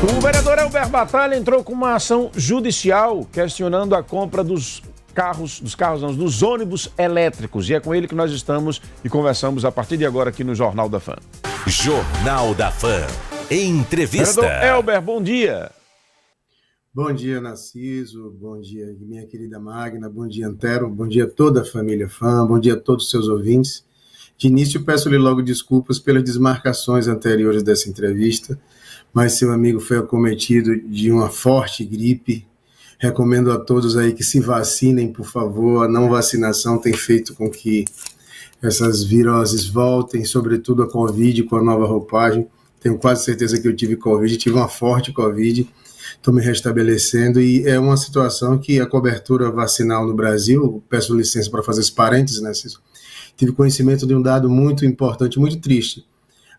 O vereador Elber Batalha entrou com uma ação judicial questionando a compra dos ônibus elétricos. E é com ele que nós estamos e conversamos a partir de agora aqui no Jornal da Fã. Jornal da Fã. Entrevista. Vereador Elber, bom dia. Bom dia, Narciso. Bom dia, minha querida Magna. Bom dia, Antero. Bom dia a toda a família Fã. Bom dia a todos os seus ouvintes. De início, peço-lhe logo desculpas pelas desmarcações anteriores dessa entrevista, mas seu amigo foi acometido de uma forte gripe. Recomendo a todos aí que se vacinem, por favor. A não vacinação tem feito com que essas viroses voltem, sobretudo a Covid com a nova roupagem. Tenho quase certeza que eu tive Covid, tive uma forte Covid, estou me restabelecendo e é uma situação que a cobertura vacinal no Brasil, peço licença para fazer esse parênteses, né, Cícero? Tive conhecimento de um dado muito importante, muito triste.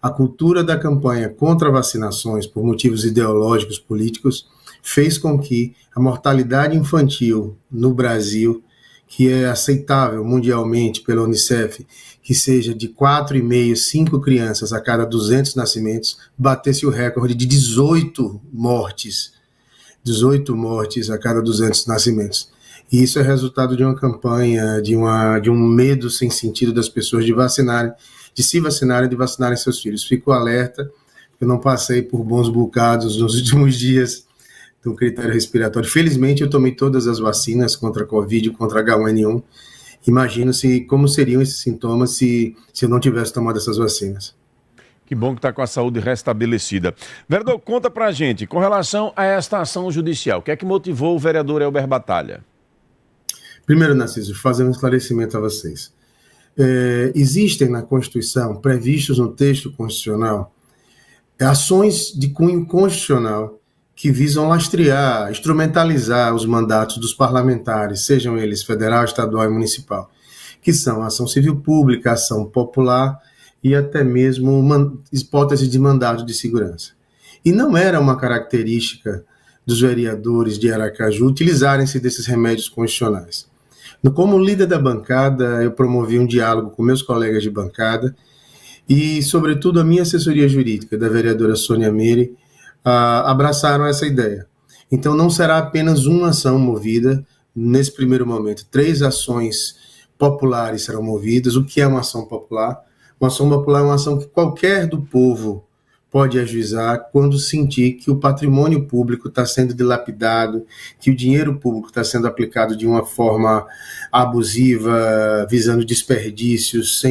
A cultura da campanha contra vacinações por motivos ideológicos, políticos, fez com que a mortalidade infantil no Brasil, que é aceitável mundialmente pela Unicef, que seja de 4,5, 5 crianças a cada 200 nascimentos, batesse o recorde de 18 mortes a cada 200 nascimentos. E isso é resultado de uma campanha, de um medo sem sentido das pessoas de se vacinarem, de vacinarem seus filhos. Fico alerta, eu não passei por bons bocados nos últimos dias do critério respiratório. Felizmente, eu tomei todas as vacinas contra a Covid, contra H1N1. Imagino como seriam esses sintomas se eu não tivesse tomado essas vacinas. Que bom que está com a saúde restabelecida. Vereador, conta pra gente, com relação a esta ação judicial, o que é que motivou o vereador Elber Batalha? Primeiro, Narciso, fazer um esclarecimento a vocês. Existem na Constituição, previstos no texto constitucional, ações de cunho constitucional que visam lastrear, instrumentalizar os mandatos dos parlamentares, sejam eles federal, estadual e municipal, que são a ação civil pública, ação popular e até mesmo hipótese de mandato de segurança. E não era uma característica dos vereadores de Aracaju utilizarem-se desses remédios constitucionais. Como líder da bancada, eu promovi um diálogo com meus colegas de bancada e, sobretudo, a minha assessoria jurídica, da vereadora Sônia Meire, abraçaram essa ideia. Então, não será apenas uma ação movida nesse primeiro momento. 3 ações populares serão movidas. O que é uma ação popular? Uma ação popular é uma ação que qualquer do povo pode ajuizar quando sentir que o patrimônio público está sendo dilapidado, que o dinheiro público está sendo aplicado de uma forma abusiva, visando desperdícios,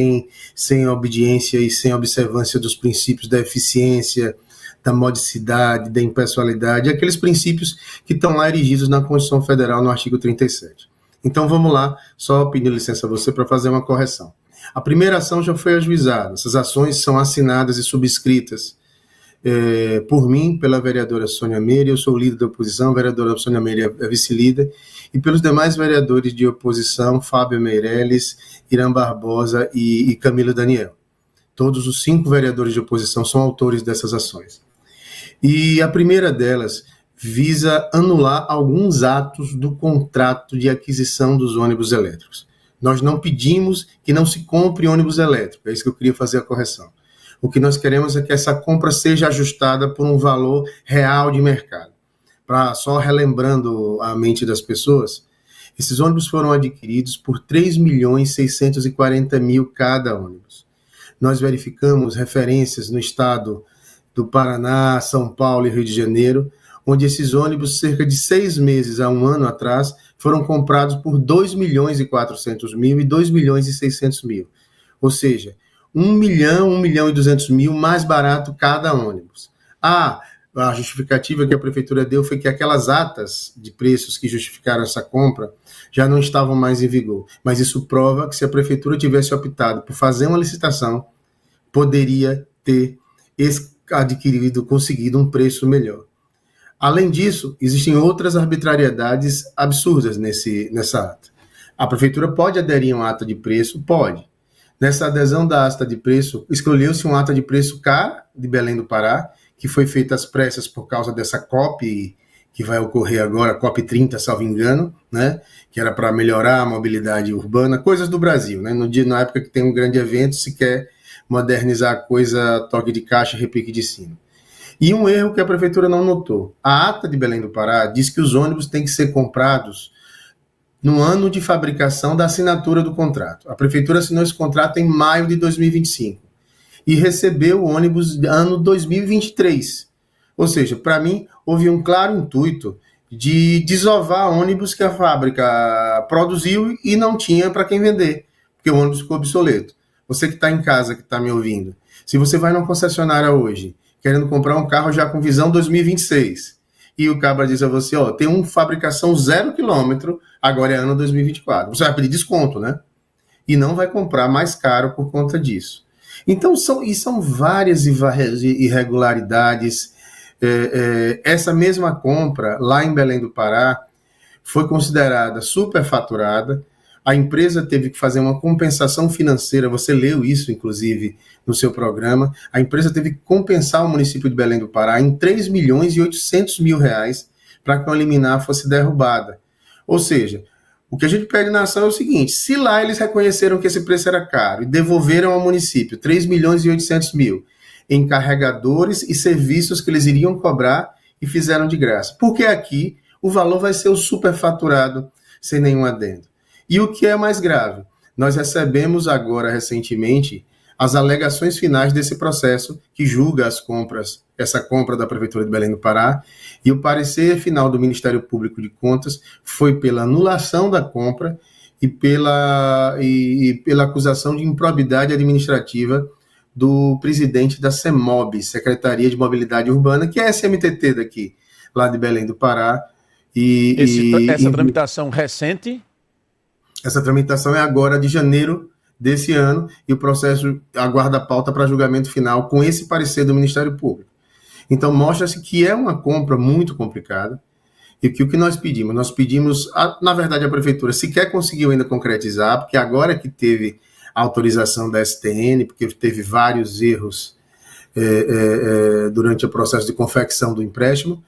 sem obediência e sem observância dos princípios da eficiência, da modicidade, da impessoalidade, aqueles princípios que estão lá erigidos na Constituição Federal no artigo 37. Então vamos lá, só pedir licença a você para fazer uma correção. A primeira ação já foi ajuizada, essas ações são assinadas e subscritas por mim, pela vereadora Sônia Meire, eu sou o líder da oposição, a vereadora Sônia Meire é vice-líder, e pelos demais vereadores de oposição, Fábio Meirelles, Irã Barbosa e Camilo Daniel. Todos os 5 vereadores de oposição são autores dessas ações. E a primeira delas visa anular alguns atos do contrato de aquisição dos ônibus elétricos. Nós não pedimos que não se compre ônibus elétrico, é isso que eu queria fazer a correção. O que nós queremos é que essa compra seja ajustada por um valor real de mercado. Só relembrando a mente das pessoas, esses ônibus foram adquiridos por 3.640.000 cada ônibus. Nós verificamos referências no estado do Paraná, São Paulo e Rio de Janeiro, onde esses ônibus, cerca de 6 meses a 1 ano atrás, foram comprados por 2.400.000 e 2.600.000. Ou seja, 1.200.000 mais barato cada ônibus. A justificativa que a prefeitura deu foi que aquelas atas de preços que justificaram essa compra já não estavam mais em vigor. Mas isso prova que se a prefeitura tivesse optado por fazer uma licitação, poderia ter conseguido um preço melhor. Além disso, existem outras arbitrariedades absurdas nessa ata. A prefeitura pode aderir a uma ata de preço? Pode. Nessa adesão da ata de preço, escolheu-se uma ata de preço cara de Belém do Pará, que foi feita às pressas por causa dessa COP que vai ocorrer agora, COP 30, salvo engano, né? Que era para melhorar a mobilidade urbana, coisas do Brasil, né? Na época que tem um grande evento, se quer modernizar a coisa, toque de caixa e repique de sino. E um erro que a prefeitura não notou. A ata de Belém do Pará diz que os ônibus têm que ser comprados no ano de fabricação da assinatura do contrato. A prefeitura assinou esse contrato em maio de 2025 e recebeu o ônibus ano 2023. Ou seja, para mim, houve um claro intuito de desovar ônibus que a fábrica produziu e não tinha para quem vender, porque o ônibus ficou obsoleto. Você que está em casa, que está me ouvindo, se você vai numa concessionária hoje, querendo comprar um carro já com visão 2026, e o cabra diz a você, ó, tem uma fabricação 0 km, agora é ano 2024. Você vai pedir desconto, né? E não vai comprar mais caro por conta disso. Então, são várias irregularidades. Essa mesma compra, lá em Belém do Pará, foi considerada superfaturada. A empresa teve que fazer uma compensação financeira, você leu isso, inclusive, no seu programa. A empresa teve que compensar o município de Belém do Pará em 3 milhões e 800 mil reais para que uma liminar fosse derrubada. Ou seja, o que a gente pede na ação é o seguinte, se lá eles reconheceram que esse preço era caro e devolveram ao município 3 milhões e 800 mil em carregadores e serviços que eles iriam cobrar e fizeram de graça. Porque aqui o valor vai ser o superfaturado sem nenhum adendo. E o que é mais grave, nós recebemos agora, recentemente, as alegações finais desse processo que julga as compras, essa compra da Prefeitura de Belém do Pará, e o parecer final do Ministério Público de Contas foi pela anulação da compra e pela acusação de improbidade administrativa do presidente da CEMOB, Secretaria de Mobilidade Urbana, que é a SMTT daqui, lá de Belém do Pará. Essa tramitação recente? Essa tramitação é agora de janeiro desse ano e o processo aguarda a pauta para julgamento final com esse parecer do Ministério Público. Então, mostra-se que é uma compra muito complicada e que o que nós pedimos? Nós pedimos, na verdade, a Prefeitura sequer conseguiu ainda concretizar, porque agora que teve a autorização da STN, porque teve vários erros durante o processo de confecção do empréstimo,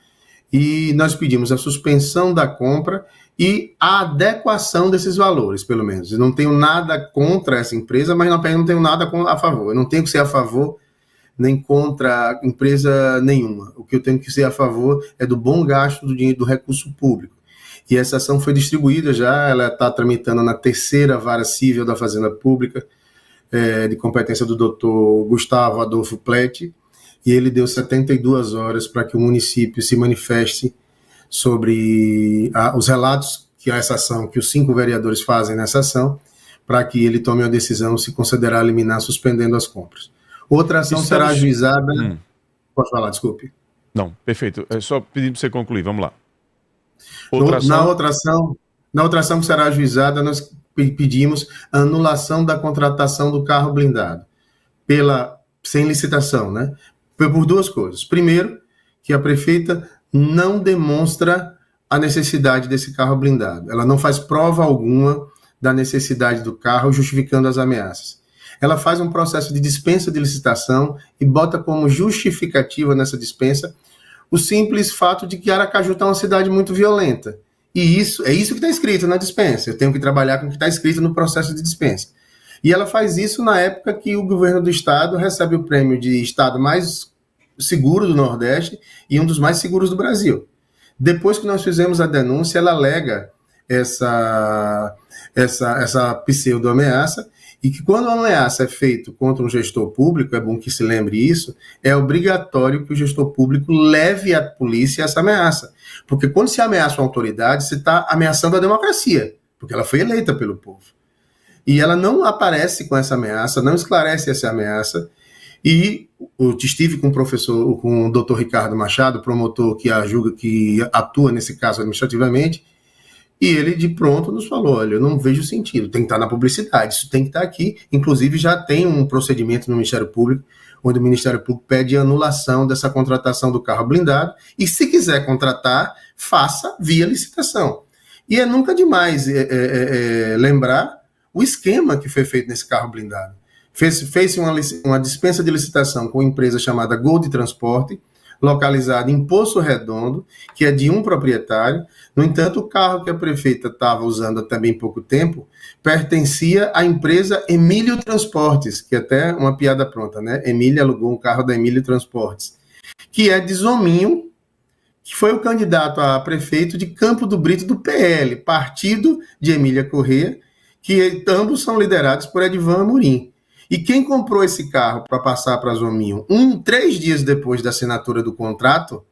e nós pedimos a suspensão da compra e a adequação desses valores, pelo menos. Eu não tenho nada contra essa empresa, mas não tenho nada a favor. Eu não tenho que ser a favor nem contra empresa nenhuma. O que eu tenho que ser a favor é do bom gasto do dinheiro, do recurso público. E essa ação foi distribuída já, ela está tramitando na 3ª Vara Civil da Fazenda Pública, de competência do doutor Gustavo Adolfo Pletti, e ele deu 72 horas para que o município se manifeste sobre os relatos que essa ação, que os 5 vereadores fazem nessa ação, para que ele tome a decisão se considerar liminar suspendendo as compras. Outra ação será ajuizada... Pode falar, desculpe. Não, perfeito. É só pedindo para você concluir, vamos lá. Na outra ação que será ajuizada, nós pedimos a anulação da contratação do carro blindado, sem licitação, né? Por 2 coisas. Primeiro, que a prefeita não demonstra a necessidade desse carro blindado. Ela não faz prova alguma da necessidade do carro, justificando as ameaças. Ela faz um processo de dispensa de licitação e bota como justificativa nessa dispensa o simples fato de que Aracaju está uma cidade muito violenta. E isso que está escrito na dispensa. Eu tenho que trabalhar com o que está escrito no processo de dispensa. E ela faz isso na época que o governo do estado recebe o prêmio de estado mais seguro do Nordeste e um dos mais seguros do Brasil. Depois que nós fizemos a denúncia, ela alega essa pseudo-ameaça, e que quando a ameaça é feita contra um gestor público, é bom que se lembre isso, é obrigatório que o gestor público leve à polícia essa ameaça. Porque quando se ameaça uma autoridade, você está ameaçando a democracia, porque ela foi eleita pelo povo. E ela não aparece com essa ameaça, não esclarece essa ameaça, e eu estive com o Dr. Ricardo Machado, promotor que atua nesse caso administrativamente, e ele de pronto nos falou, olha, eu não vejo sentido, tem que estar na publicidade, isso tem que estar aqui, inclusive já tem um procedimento no Ministério Público, onde o Ministério Público pede anulação dessa contratação do carro blindado, e se quiser contratar, faça via licitação. E é nunca demais lembrar o esquema que foi feito nesse carro blindado. Fez uma dispensa de licitação com uma empresa chamada Gold Transporte, localizada em Poço Redondo, que é de um proprietário. No entanto, o carro que a prefeita estava usando até bem pouco tempo pertencia à empresa Emílio Transportes, que é até uma piada pronta, né? Emília alugou um carro da Emílio Transportes. que é de Zominho, que foi o candidato a prefeito de Campo do Brito do PL, partido de Emília Corrêa, que ambos são liderados por Edivan Amorim. E quem comprou esse carro para passar para Zominho 3 dias depois da assinatura do contrato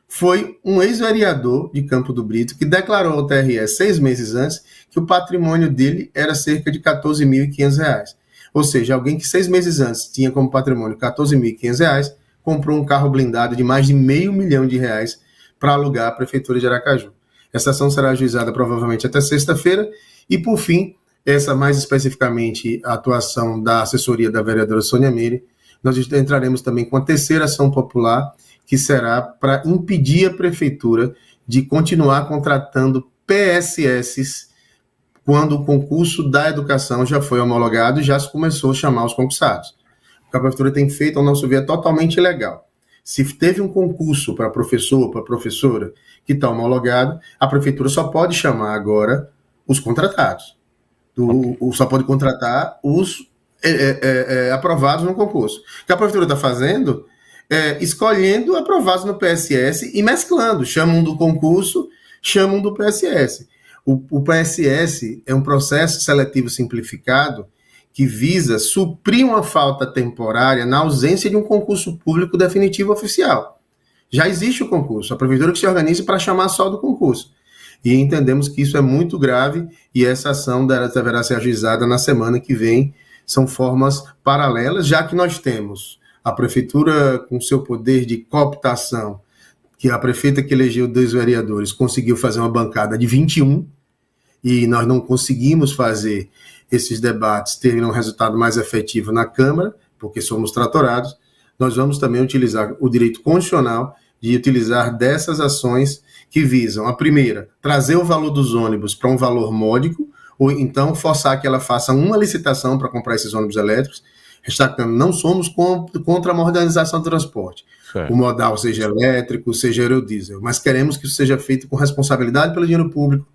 foi um ex-vereador de Campo do Brito que declarou ao TRE 6 meses antes que o patrimônio dele era cerca de R$ 14.500. Ou seja, alguém que 6 meses antes tinha como patrimônio R$ 14.500 comprou um carro blindado de mais de R$500 mil para alugar a Prefeitura de Aracaju. Essa ação será ajuizada provavelmente até sexta-feira e, por fim, essa mais especificamente a atuação da assessoria da vereadora Sônia Meire, nós entraremos também com a terceira ação popular, que será para impedir a prefeitura de continuar contratando PSS quando o concurso da educação já foi homologado e já se começou a chamar os concursados. O que a prefeitura tem feito, ao nosso ver, é totalmente ilegal. Se teve um concurso para professor, para professora, que está homologado, a prefeitura só pode chamar agora os contratados. Só pode contratar os aprovados no concurso. O que a prefeitura está fazendo é escolhendo aprovados no PSS e mesclando. Chamam do concurso, chamam do PSS. O PSS é um processo seletivo simplificado que visa suprir uma falta temporária na ausência de um concurso público definitivo oficial. Já existe o concurso, a prefeitura que se organiza para chamar só do concurso. E entendemos que isso é muito grave e essa ação deverá ser ajuizada na semana que vem. São formas paralelas, já que nós temos a prefeitura com seu poder de cooptação, que a prefeita que elegeu 2 vereadores conseguiu fazer uma bancada de 21, e nós não conseguimos fazer esses debates terem um resultado mais efetivo na Câmara, porque somos tratorados. Nós vamos também utilizar o direito constitucional de utilizar dessas ações que visam, a primeira, trazer o valor dos ônibus para um valor módico, ou então forçar que ela faça uma licitação para comprar esses ônibus elétricos, destacando, não somos contra a modernização do transporte, certo. O modal seja elétrico, seja aerodiesel, mas queremos que isso seja feito com responsabilidade pelo dinheiro público.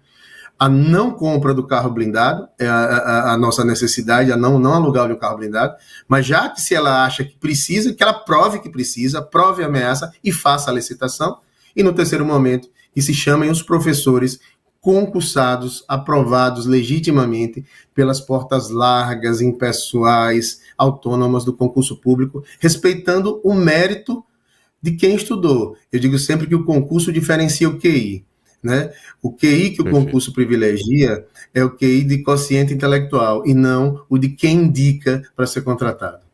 A não compra do carro blindado é a nossa necessidade, a não alugar de um carro blindado, mas já que se ela acha que precisa, que ela prove que precisa, prove a ameaça e faça a licitação. E no terceiro momento, que se chamem os professores concursados, aprovados legitimamente pelas portas largas, impessoais, autônomas do concurso público, respeitando o mérito de quem estudou. Eu digo sempre que o concurso diferencia o QI. Né? O QI que o concurso privilegia é o QI de quociente intelectual e não o de quem indica para ser contratado.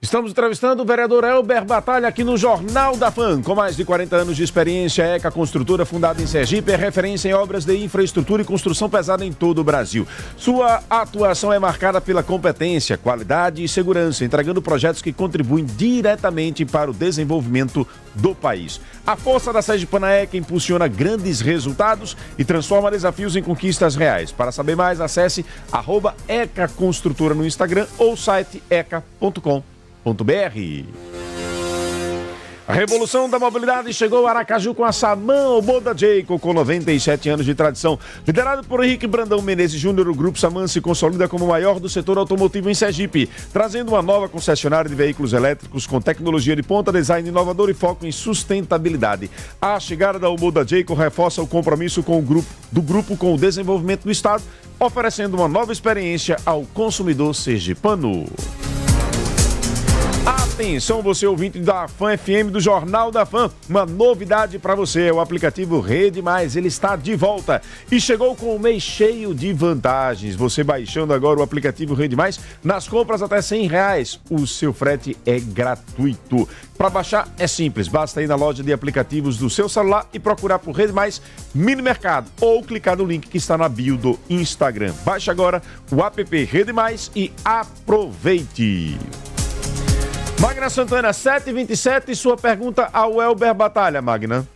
Estamos entrevistando o vereador Elber Batalha aqui no Jornal da Fam. Com mais de 40 anos de experiência, a ECA Construtora, fundada em Sergipe, é referência em obras de infraestrutura e construção pesada em todo o Brasil. Sua atuação é marcada pela competência, qualidade e segurança, entregando projetos que contribuem diretamente para o desenvolvimento do país. A força da Sergipana ECA impulsiona grandes resultados e transforma desafios em conquistas reais. Para saber mais, acesse @ECA Construtora no Instagram ou site eca.com.br. A revolução da mobilidade chegou a Aracaju com a Saman Oboda Jayco, com 97 anos de tradição. Liderado por Henrique Brandão Menezes Júnior, o Grupo Saman se consolida como o maior do setor automotivo em Sergipe, trazendo uma nova concessionária de veículos elétricos com tecnologia de ponta, design inovador e foco em sustentabilidade. A chegada da Oboda Jayco reforça o compromisso com do grupo com o desenvolvimento do estado, oferecendo uma nova experiência ao consumidor sergipano. Atenção, você ouvinte da Fam FM, do Jornal da Fam, uma novidade para você, o aplicativo Rede Mais, ele está de volta e chegou com um mês cheio de vantagens. Você baixando agora o aplicativo Rede Mais, nas compras até R$100, o seu frete é gratuito. Para baixar é simples, basta ir na loja de aplicativos do seu celular e procurar por Rede Mais Mini Mercado ou clicar no link que está na bio do Instagram. Baixe agora o app Rede Mais e aproveite! Magna Santana, 7h27, sua pergunta ao Elber Batalha, Magna.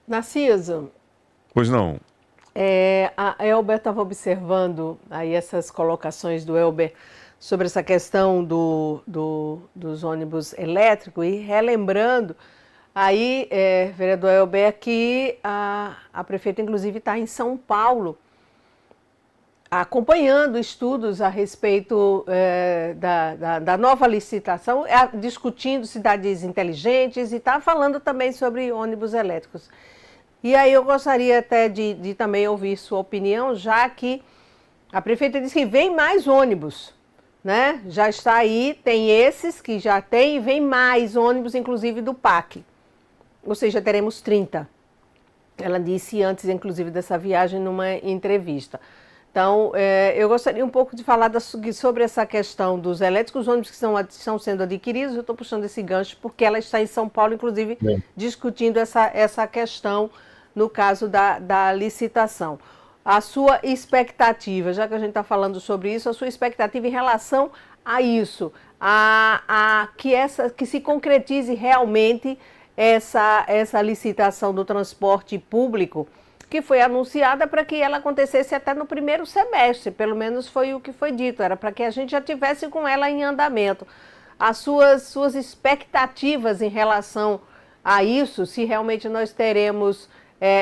Narciso. Pois não. A Elber estava observando aí essas colocações do Elber sobre essa questão dos ônibus elétricos e relembrando aí, vereador Elber, que a prefeita inclusive está em São Paulo acompanhando estudos a respeito da nova licitação, discutindo cidades inteligentes e está falando também sobre ônibus elétricos. E aí eu gostaria até de também ouvir sua opinião, já que a prefeita disse que vem mais ônibus, né? Já está aí, tem esses que já tem e vem mais ônibus, inclusive do PAC. Ou seja, teremos 30. Ela disse antes, inclusive, dessa viagem numa entrevista. Então, eu gostaria um pouco de falar sobre essa questão dos elétricos, os ônibus que estão sendo adquiridos. Eu estou puxando esse gancho porque ela está em São Paulo, inclusive, discutindo essa questão no caso da licitação. A sua expectativa, já que a gente está falando sobre isso, a sua expectativa em relação a isso, que se concretize realmente essa licitação do transporte público, que foi anunciada para que ela acontecesse até no primeiro semestre, pelo menos foi o que foi dito, era para que a gente já tivesse com ela em andamento. As suas expectativas em relação a isso, se realmente nós teremos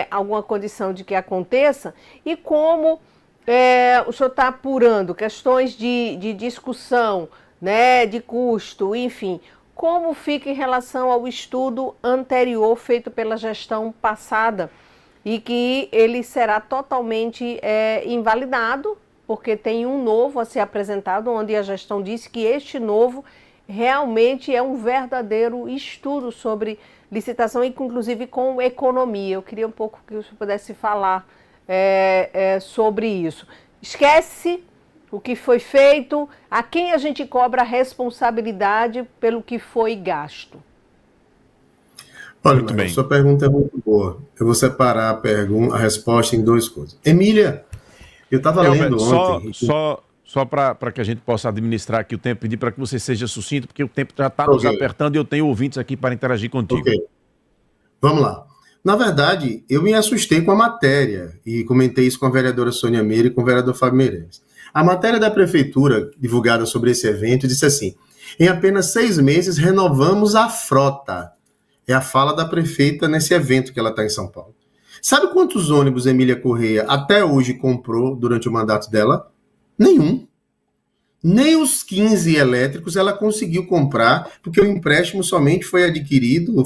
alguma condição de que aconteça, e como o senhor está apurando questões de discussão, né, de custo, enfim, como fica em relação ao estudo anterior feito pela gestão passada, e que ele será totalmente invalidado, porque tem um novo a ser apresentado, onde a gestão disse que este novo realmente é um verdadeiro estudo sobre licitação, e inclusive com economia. Eu queria um pouco que você pudesse falar sobre isso. Esquece o que foi feito, a quem a gente cobra a responsabilidade pelo que foi gasto. Olha, Marcos, sua pergunta é muito boa. Eu vou separar a resposta em duas coisas. Emília, eu estava lendo ontem... Só para que a gente possa administrar aqui o tempo, pedir para que você seja sucinto, porque o tempo já está nos apertando e eu tenho ouvintes aqui para interagir contigo. Okay. Vamos lá. Na verdade, eu me assustei com a matéria e comentei isso com a vereadora Sônia Meira e com o vereador Fábio Meirelles. A matéria da prefeitura, divulgada sobre esse evento, disse assim: em apenas 6 meses renovamos a frota. É a fala da prefeita nesse evento que ela está em São Paulo. Sabe quantos ônibus Emília Correia até hoje comprou durante o mandato dela? Nenhum. Nem os 15 elétricos ela conseguiu comprar, porque o empréstimo somente foi adquirido,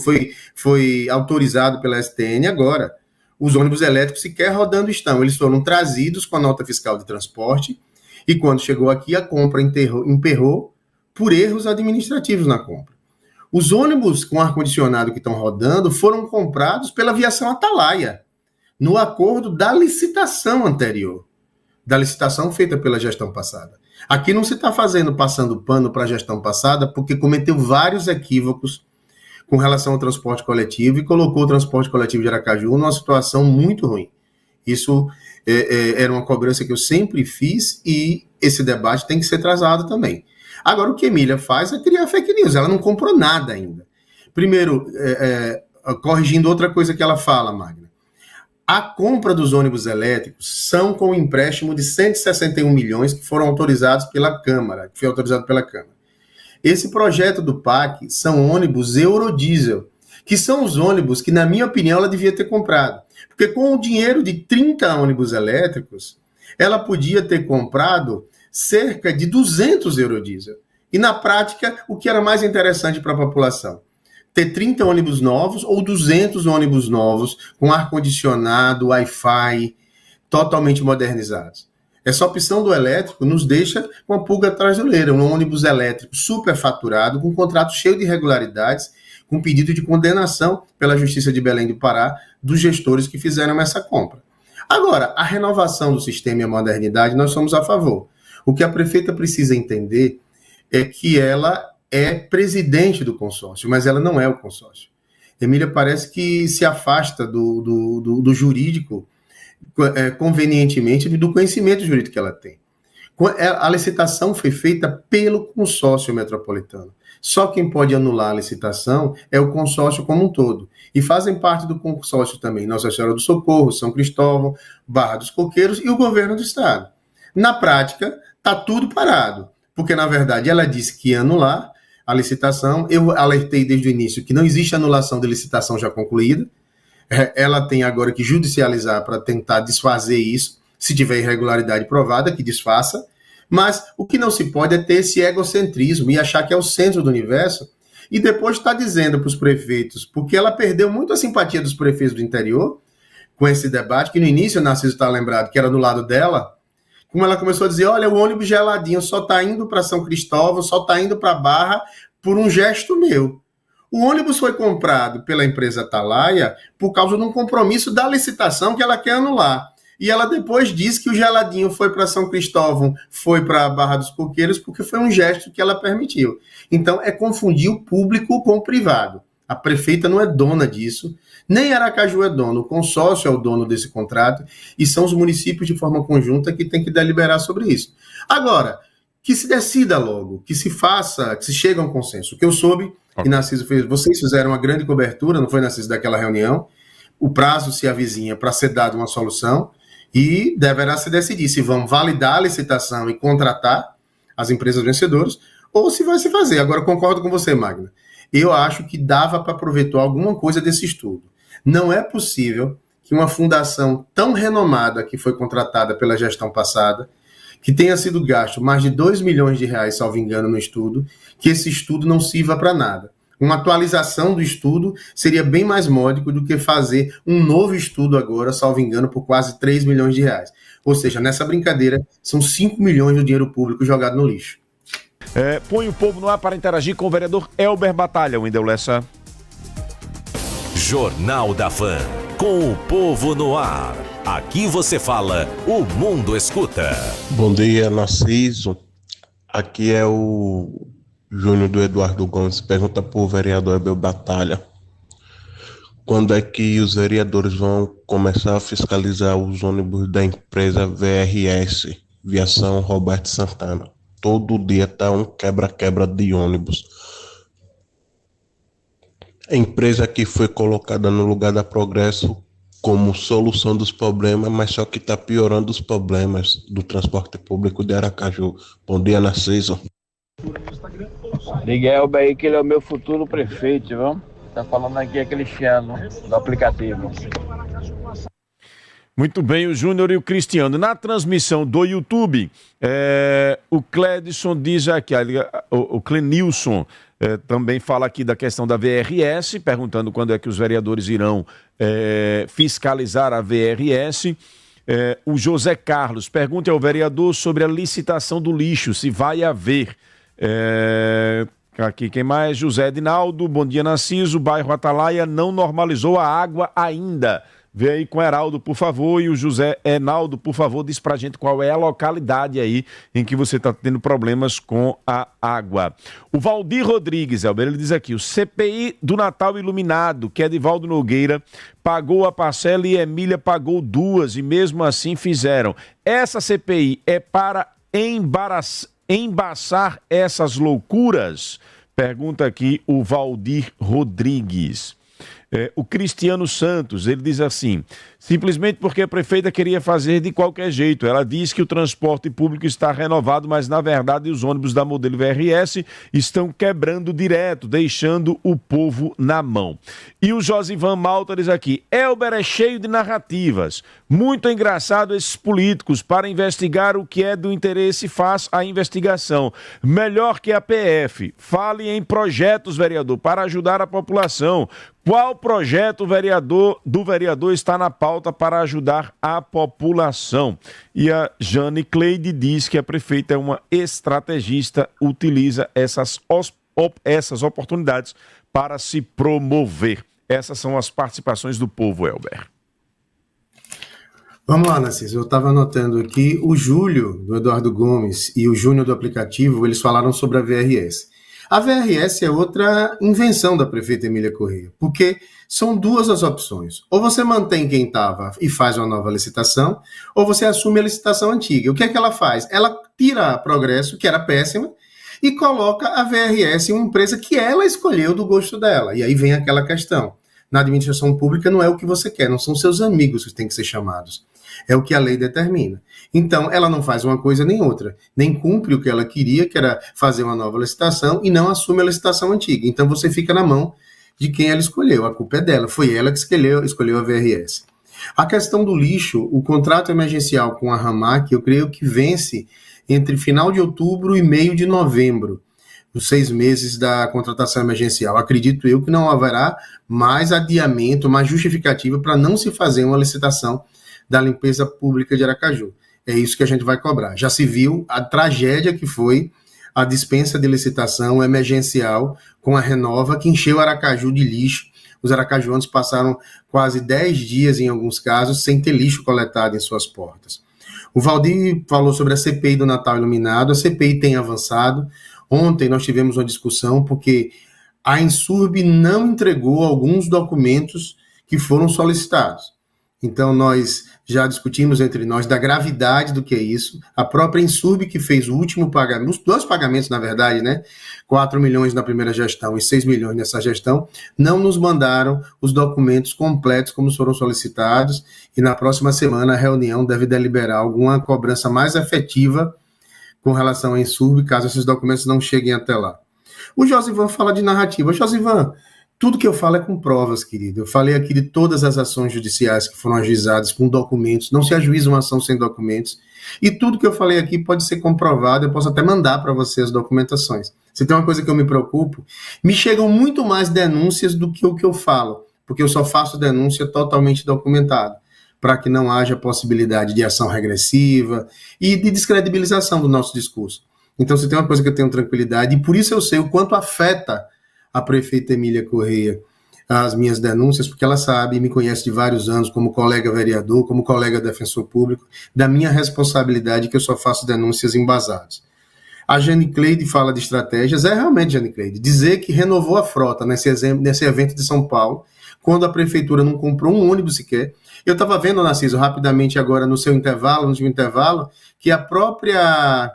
foi autorizado pela STN agora. Os ônibus elétricos sequer rodando estão. Eles foram trazidos com a nota fiscal de transporte e quando chegou aqui a compra emperrou por erros administrativos na compra. Os ônibus com ar-condicionado que estão rodando foram comprados pela Aviação Atalaia, no acordo da licitação anterior, da licitação feita pela gestão passada. Aqui não se está passando pano para a gestão passada, porque cometeu vários equívocos com relação ao transporte coletivo e colocou o transporte coletivo de Aracaju numa situação muito ruim. Isso era uma cobrança que eu sempre fiz e esse debate tem que ser trazado também. Agora, o que a Emília faz é criar fake news. Ela não comprou nada ainda. Primeiro, corrigindo outra coisa que ela fala, Magna. A compra dos ônibus elétricos são com um empréstimo de 161 milhões que foram autorizados pela Câmara, que foi autorizado pela Câmara. Esse projeto do PAC são ônibus Eurodiesel, que são os ônibus que, na minha opinião, ela devia ter comprado. Porque com o dinheiro de 30 ônibus elétricos, ela podia ter comprado cerca de 200 Eurodiesel. E, na prática, o que era mais interessante para a população? Ter 30 ônibus novos ou 200 ônibus novos com ar-condicionado, Wi-Fi, totalmente modernizados. Essa opção do elétrico nos deixa com a pulga atrás da orelha. Um ônibus elétrico superfaturado, com um contrato cheio de irregularidades, com pedido de condenação pela Justiça de Belém do Pará dos gestores que fizeram essa compra. Agora, a renovação do sistema e a modernidade, nós somos a favor. O que a prefeita precisa entender é que ela é presidente do consórcio, mas ela não é o consórcio. Emília parece que se afasta do jurídico convenientemente do conhecimento jurídico que ela tem. A licitação foi feita pelo consórcio metropolitano. Só quem pode anular a licitação é o consórcio como um todo. E fazem parte do consórcio também Nossa Senhora do Socorro, São Cristóvão, Barra dos Coqueiros e o governo do estado. Na prática, está tudo parado, porque na verdade ela disse que ia anular a licitação. Eu alertei desde o início que não existe anulação de licitação já concluída. Ela tem agora que judicializar para tentar desfazer isso, se tiver irregularidade provada, que desfaça, mas o que não se pode é ter esse egocentrismo e achar que é o centro do universo e depois está dizendo para os prefeitos, porque ela perdeu muito a simpatia dos prefeitos do interior com esse debate, que no início, Narciso está lembrado, que era do lado dela, como ela começou a dizer, olha, o ônibus geladinho só está indo para São Cristóvão, só está indo para Barra por um gesto meu. O ônibus foi comprado pela empresa Atalaia por causa de um compromisso da licitação que ela quer anular. E ela depois disse que o geladinho foi para São Cristóvão, foi para a Barra dos Coqueiros, porque foi um gesto que ela permitiu. Então, é confundir o público com o privado. A prefeita não é dona disso, nem Aracaju é dono, o consórcio é o dono desse contrato, e são os municípios de forma conjunta que tem que deliberar sobre isso. Agora, que se decida logo, que se faça, que se chegue a um consenso. O que eu soube, e Narciso fez, vocês fizeram uma grande cobertura, não foi, Narciso, daquela reunião, o prazo se avizinha para ser dada uma solução, e deverá se decidir se vão validar a licitação e contratar as empresas vencedoras, ou se vai se fazer. Agora, concordo com você, Magna. Eu acho que dava para aproveitar alguma coisa desse estudo. Não é possível que uma fundação tão renomada que foi contratada pela gestão passada, que tenha sido gasto mais de 2 milhões de reais, salvo engano, no estudo, que esse estudo não sirva para nada. Uma atualização do estudo seria bem mais módico do que fazer um novo estudo agora, salvo engano, por quase 3 milhões de reais. Ou seja, nessa brincadeira, são 5 milhões do dinheiro público jogado no lixo. Põe o povo no ar para interagir com o vereador Elber Batalha, Wendel Lessa. Jornal da Fã, com o povo no ar. Aqui você fala, o mundo escuta. Bom dia, Narciso. Aqui é o Júnior do Eduardo Gomes. Pergunta para o vereador Elber Batalha. Quando é que os vereadores vão começar a fiscalizar os ônibus da empresa VRS, Viação Roberto Santana? Todo dia está um quebra-quebra de ônibus. A empresa que foi colocada no lugar da Progresso como solução dos problemas, mas só que está piorando os problemas do transporte público de Aracaju. Bom dia, Narciso. Liga Elber aí que ele é o meu futuro prefeito, viu? Tá falando aqui é Cristiano, do aplicativo. Muito bem, o Júnior e o Cristiano. Na transmissão do YouTube, o Cledson diz aqui, o Clenilson também fala aqui da questão da VRS, perguntando quando é que os vereadores irão fiscalizar a VRS. O José Carlos pergunta ao vereador sobre a licitação do lixo, se vai haver. Aqui quem mais? José Edinaldo, bom dia, Narciso. O bairro Atalaia não normalizou a água ainda. Vê aí com o Heraldo, por favor, e o José Enaldo, por favor, diz pra gente qual é a localidade aí em que você está tendo problemas com a água. O Valdir Rodrigues, ele diz aqui, o CPI do Natal Iluminado, que é de Valdo Nogueira, pagou a parcela e Emília pagou 2 e mesmo assim fizeram. Essa CPI é para embaçar essas loucuras? Pergunta aqui o Valdir Rodrigues. O Cristiano Santos, ele diz assim, simplesmente porque a prefeita queria fazer de qualquer jeito. Ela diz que o transporte público está renovado, mas na verdade os ônibus da modelo VRS estão quebrando direto, deixando o povo na mão. E o Josivan Malta diz aqui, Elber é cheio de narrativas, muito engraçado esses políticos, para investigar o que é do interesse faz a investigação. Melhor que a PF, fale em projetos, vereador, para ajudar a população. Qual projeto do vereador está na pauta para ajudar a população? E a Jane Cleide diz que a prefeita é uma estrategista, utiliza essas oportunidades para se promover. Essas são as participações do povo, Elber. Vamos lá, Narciso. Eu estava anotando aqui, o Júlio, do Eduardo Gomes, e o Júnior do aplicativo, eles falaram sobre a VRS. A VRS é outra invenção da prefeita Emília Corrêa, porque são duas as opções. Ou você mantém quem estava e faz uma nova licitação, ou você assume a licitação antiga. O que é que ela faz? Ela tira a Progresso, que era péssima, e coloca a VRS em uma empresa que ela escolheu do gosto dela. E aí vem aquela questão. Na administração pública não é o que você quer, não são seus amigos que têm que ser chamados. É o que a lei determina. Então, ela não faz uma coisa nem outra. Nem cumpre o que ela queria, que era fazer uma nova licitação, e não assume a licitação antiga. Então, você fica na mão de quem ela escolheu. A culpa é dela. Foi ela que escolheu a VRS. A questão do lixo, o contrato emergencial com a Ramac, eu creio que vence entre final de outubro e meio de novembro, os 6 meses da contratação emergencial. Acredito eu que não haverá mais adiamento, mais justificativa para não se fazer uma licitação da limpeza pública de Aracaju. É isso que a gente vai cobrar. Já se viu a tragédia que foi a dispensa de licitação emergencial com a Renova, que encheu Aracaju de lixo. Os aracajuanos passaram quase 10 dias, em alguns casos, sem ter lixo coletado em suas portas. O Valdir falou sobre a CPI do Natal Iluminado. A CPI tem avançado. Ontem nós tivemos uma discussão porque a Insurb não entregou alguns documentos que foram solicitados. Então, nós já discutimos entre nós da gravidade do que é isso. A própria Insurb, que fez o último pagamento, os 2 pagamentos, na verdade, né? 4 milhões na primeira gestão e 6 milhões nessa gestão, não nos mandaram os documentos completos como foram solicitados, e na próxima semana a reunião deve deliberar alguma cobrança mais efetiva com relação à Insurb, caso esses documentos não cheguem até lá. O Josivan fala de narrativa. Josivan, tudo que eu falo é com provas, querido. Eu falei aqui de todas as ações judiciais que foram ajuizadas com documentos. Não se ajuiza uma ação sem documentos. E tudo que eu falei aqui pode ser comprovado. Eu posso até mandar para você as documentações. Se tem uma coisa que eu me preocupo, me chegam muito mais denúncias do que o que eu falo, porque eu só faço denúncia totalmente documentada, para que não haja possibilidade de ação regressiva e de descredibilização do nosso discurso. Então, se tem uma coisa que eu tenho tranquilidade, e por isso eu sei o quanto afeta a prefeita Emília Correia as minhas denúncias, porque ela sabe e me conhece de vários anos como colega vereador, como colega defensor público, da minha responsabilidade, que eu só faço denúncias embasadas. A Jane Cleide fala de estratégias. É realmente, Jane Cleide, dizer que renovou a frota nesse evento de São Paulo, quando a prefeitura não comprou um ônibus sequer. Eu estava vendo, Narciso, rapidamente agora no seu intervalo, no último intervalo, que a própria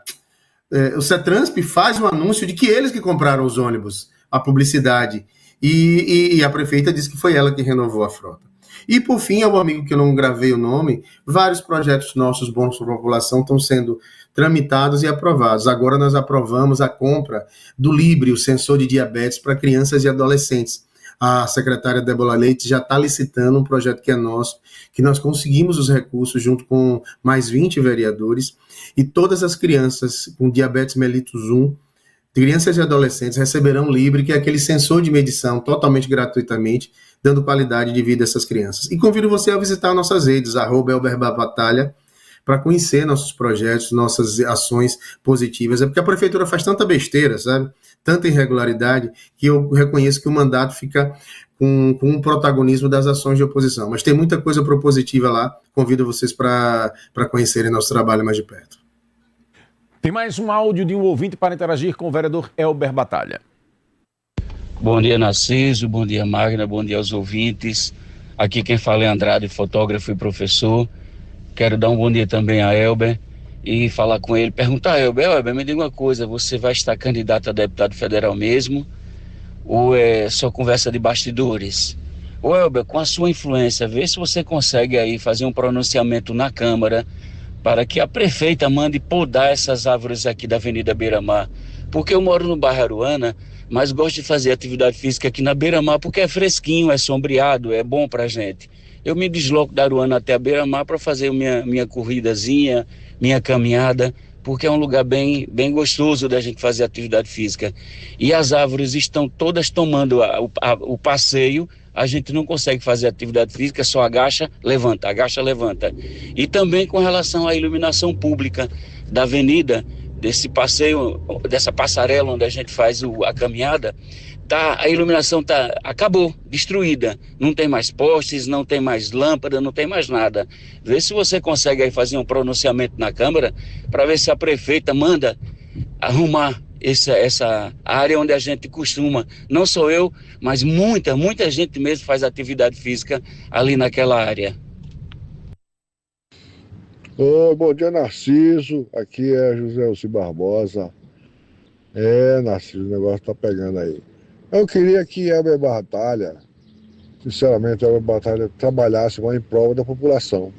o CETRANSP faz um anúncio de que eles que compraram os ônibus, a publicidade, e a prefeita disse que foi ela que renovou a frota. E, por fim, ao amigo que eu não gravei o nome, vários projetos nossos bons para a população estão sendo tramitados e aprovados. Agora nós aprovamos a compra do Libre, o sensor de diabetes para crianças e adolescentes. A secretária Débora Leite já está licitando um projeto que é nosso, que nós conseguimos os recursos junto com mais 20 vereadores, e todas as crianças com diabetes mellitus 1, crianças e adolescentes, receberão Libre, que é aquele sensor de medição totalmente gratuitamente, dando qualidade de vida a essas crianças. E convido você a visitar nossas redes, @elberbatalha, para conhecer nossos projetos, nossas ações positivas. É porque a prefeitura faz tanta besteira, sabe? Tanta irregularidade, que eu reconheço que o mandato fica com um protagonismo das ações de oposição. Mas tem muita coisa propositiva lá. Convido vocês para conhecerem nosso trabalho mais de perto. Tem mais um áudio de um ouvinte para interagir com o vereador Elber Batalha. Bom dia, Narciso. Bom dia, Magna. Bom dia aos ouvintes. Aqui quem fala é Andrade, fotógrafo e professor. Quero dar um bom dia também a Elber e falar com ele, perguntar a Elber, me diga uma coisa, você vai estar candidato a deputado federal mesmo ou é só conversa de bastidores? Ô Elber, com a sua influência, vê se você consegue aí fazer um pronunciamento na Câmara para que a prefeita mande podar essas árvores aqui da Avenida Beira-Mar, porque eu moro no bairro Aruana, mas gosto de fazer atividade física aqui na Beira-Mar porque é fresquinho, é sombreado, é bom pra gente. Eu me desloco da Aruana até a Beira-Mar para fazer minha corridazinha, minha caminhada, porque é um lugar bem gostoso da gente fazer atividade física. E as árvores estão todas tomando o passeio, a gente não consegue fazer atividade física, só agacha, levanta. E também com relação à iluminação pública da avenida, desse passeio, dessa passarela onde a gente faz a caminhada, a iluminação acabou, destruída. Não tem mais postes, não tem mais lâmpada, não tem mais nada. Vê se você consegue aí fazer um pronunciamento na Câmara para ver se a prefeita manda arrumar essa área onde a gente costuma, não só eu, mas muita gente mesmo faz atividade física ali naquela área. Bom dia, Narciso. Aqui é José Elci Barbosa. Narciso, o negócio tá pegando aí. Eu queria que Elber Batalha, sinceramente, Elber Batalha trabalhasse mais em prol da população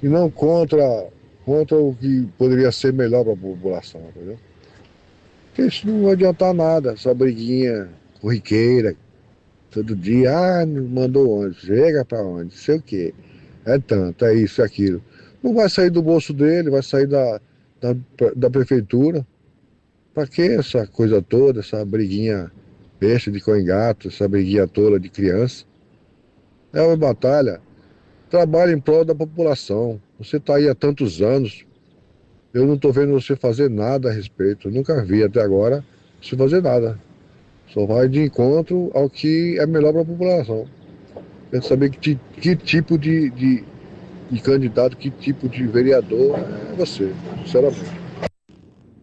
e não contra o que poderia ser melhor para a população, entendeu? Porque isso não vai adiantar nada, essa briguinha corriqueira, todo dia, mandou onde, chega para onde, sei o quê. é tanto, é isso, é aquilo. Não vai sair do bolso dele, vai sair da prefeitura. Para que essa coisa toda, essa briguinha besta de cão e gato, essa briguinha tola de criança? É uma batalha. Trabalha em prol da população. Você está aí há tantos anos. Eu não estou vendo você fazer nada a respeito. Eu nunca vi até agora você fazer nada. Só vai de encontro ao que é melhor para a população. Quero saber que tipo de candidato, que tipo de vereador é você, sinceramente.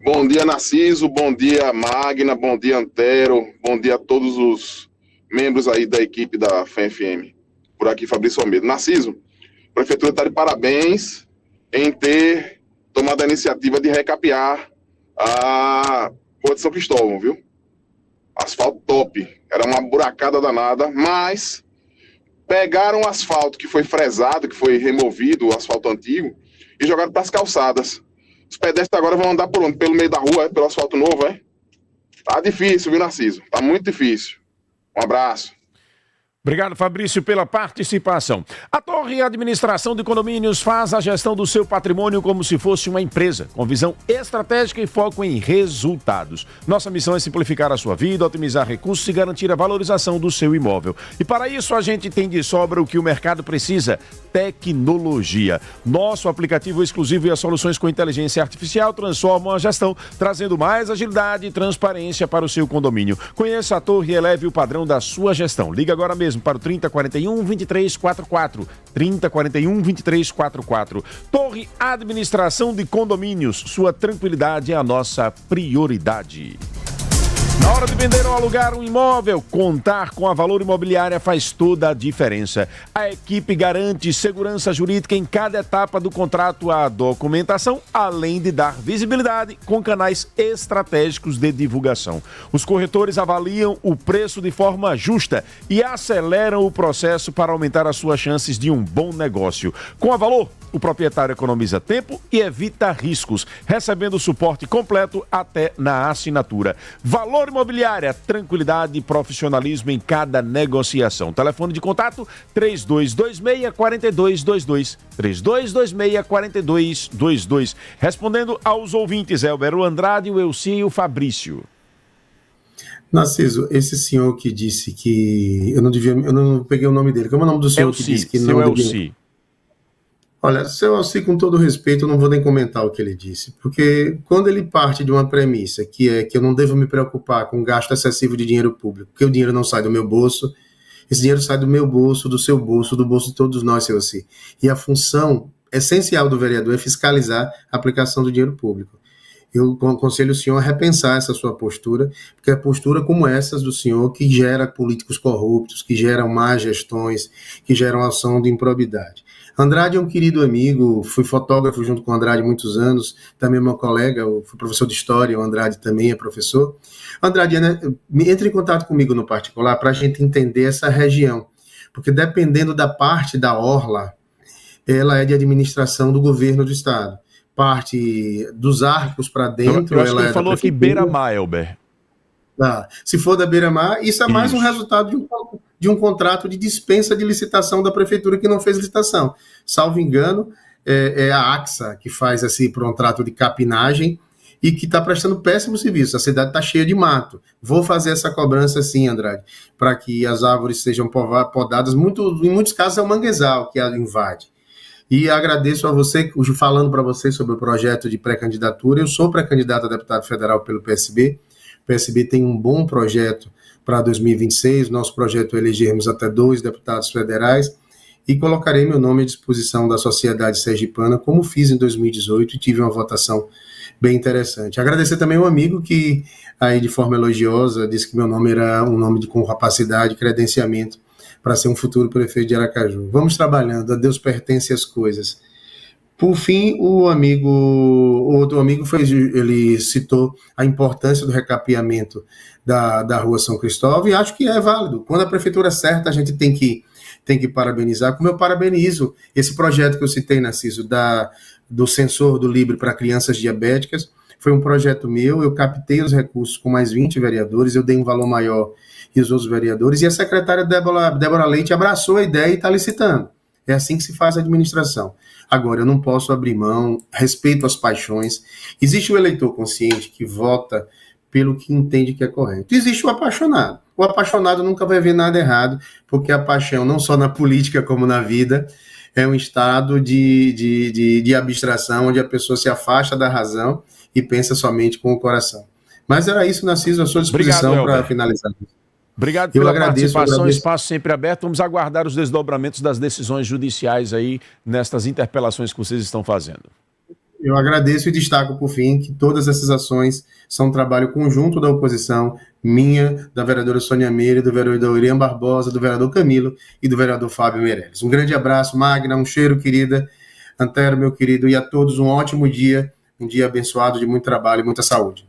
Bom dia, Narciso. Bom dia, Magna. Bom dia, Antero. Bom dia a todos os membros aí da equipe da FEM-FM. Por aqui, Fabrício Almeida. Narciso, a prefeitura está de parabéns em ter tomado a iniciativa de recapear a Rua de São Cristóvão, viu? Asfalto top. Era uma buracada danada, mas pegaram o asfalto que foi fresado, que foi removido, o asfalto antigo, e jogaram para as calçadas. Os pedestres agora vão andar por onde? Pelo meio da rua, pelo asfalto novo, é? Tá difícil, viu, Narciso? Tá muito difícil. Um abraço. Obrigado, Fabrício, pela participação. A Torre Administração de Condomínios faz a gestão do seu patrimônio como se fosse uma empresa, com visão estratégica e foco em resultados. Nossa missão é simplificar a sua vida, otimizar recursos e garantir a valorização do seu imóvel. E para isso a gente tem de sobra o que o mercado precisa: tecnologia. Nosso aplicativo exclusivo e as soluções com inteligência artificial transformam a gestão, trazendo mais agilidade e transparência para o seu condomínio. Conheça a Torre e eleve o padrão da sua gestão. Liga agora mesmo para o 3041-2344. 3041-2344. Torre Administração de Condomínios. Sua tranquilidade é a nossa prioridade. Na hora de vender ou alugar um imóvel, contar com a Valor Imobiliária faz toda a diferença. A equipe garante segurança jurídica em cada etapa do contrato à documentação, além de dar visibilidade com canais estratégicos de divulgação. Os corretores avaliam o preço de forma justa e aceleram o processo para aumentar as suas chances de um bom negócio. Com a Valor, o proprietário economiza tempo e evita riscos, recebendo suporte completo até na assinatura. Valor Imobiliária, tranquilidade e profissionalismo em cada negociação. Telefone de contato 3226-4222. 3226-4222. Respondendo aos ouvintes, Elber, o Andrade, o Elci e o Fabrício. Narciso, esse senhor que disse que... Eu não peguei o nome dele. Como é o nome do senhor Elci, que disse que seu não... Elci. Olha, seu Alci, com todo respeito, eu não vou nem comentar o que ele disse, porque quando ele parte de uma premissa, que é que eu não devo me preocupar com gasto excessivo de dinheiro público, porque o dinheiro não sai do meu bolso, esse dinheiro sai do meu bolso, do seu bolso, do bolso de todos nós, seu Alci. E a função essencial do vereador é fiscalizar a aplicação do dinheiro público. Eu aconselho o senhor a repensar essa sua postura, porque é postura como essas do senhor que gera políticos corruptos, que geram más gestões, que geram ação de improbidade. Andrade é um querido amigo, fui fotógrafo junto com o Andrade há muitos anos, também é meu colega, eu fui professor de história, o Andrade também é professor. Andrade, entre em contato comigo no particular para a gente entender essa região, porque dependendo da parte da orla, ela é de administração do governo do estado. Parte dos arcos para dentro... Eu acho que ele falou aqui Beira-Mar, Elber. Se for da Beira-Mar, isso é mais um resultado de um contrato de dispensa de licitação da prefeitura que não fez licitação. Salvo engano, é a AXA que faz esse contrato de capinagem e que está prestando péssimo serviço. A cidade está cheia de mato. Vou fazer essa cobrança sim, Andrade, para que as árvores sejam podadas. Em muitos casos é o manguezal que a invade. E agradeço a você, falando para você sobre o projeto de pré-candidatura. Eu sou pré-candidato a deputado federal pelo PSB. O PSB tem um bom projeto para 2026, nosso projeto é elegermos até 2 deputados federais, e colocarei meu nome à disposição da sociedade sergipana, como fiz em 2018, e tive uma votação bem interessante. Agradecer também um amigo que, aí de forma elogiosa, disse que meu nome era um nome com capacidade e credenciamento para ser um futuro prefeito de Aracaju. Vamos trabalhando, a Deus pertence as coisas. Por fim, o outro amigo ele citou a importância do recapeamento da Rua São Cristóvão, e acho que é válido. Quando a prefeitura acerta, a gente tem que parabenizar, como eu parabenizo esse projeto que eu citei, Narciso, do sensor do Libre para crianças diabéticas. Foi um projeto meu, eu captei os recursos com mais 20 vereadores, eu dei um valor maior que os outros vereadores, e a secretária Débora Leite abraçou a ideia e está licitando. É assim que se faz a administração. Agora, eu não posso abrir mão, respeito às paixões. Existe o eleitor consciente que vota pelo que entende que é correto. Existe o apaixonado. O apaixonado nunca vai ver nada errado, porque a paixão, não só na política como na vida, é um estado de abstração, onde a pessoa se afasta da razão e pensa somente com o coração. Mas era isso, Narciso, à sua disposição para finalizar. Obrigado pela participação, espaço sempre aberto. Vamos aguardar os desdobramentos das decisões judiciais aí nestas interpelações que vocês estão fazendo. Eu agradeço e destaco, por fim, que todas essas ações são um trabalho conjunto da oposição, minha, da vereadora Sônia Meire, do vereador Iriam Barbosa, do vereador Camilo e do vereador Fábio Meirelles. Um grande abraço, Magna, um cheiro, querida, Antero, meu querido, e a todos um ótimo dia, um dia abençoado de muito trabalho e muita saúde.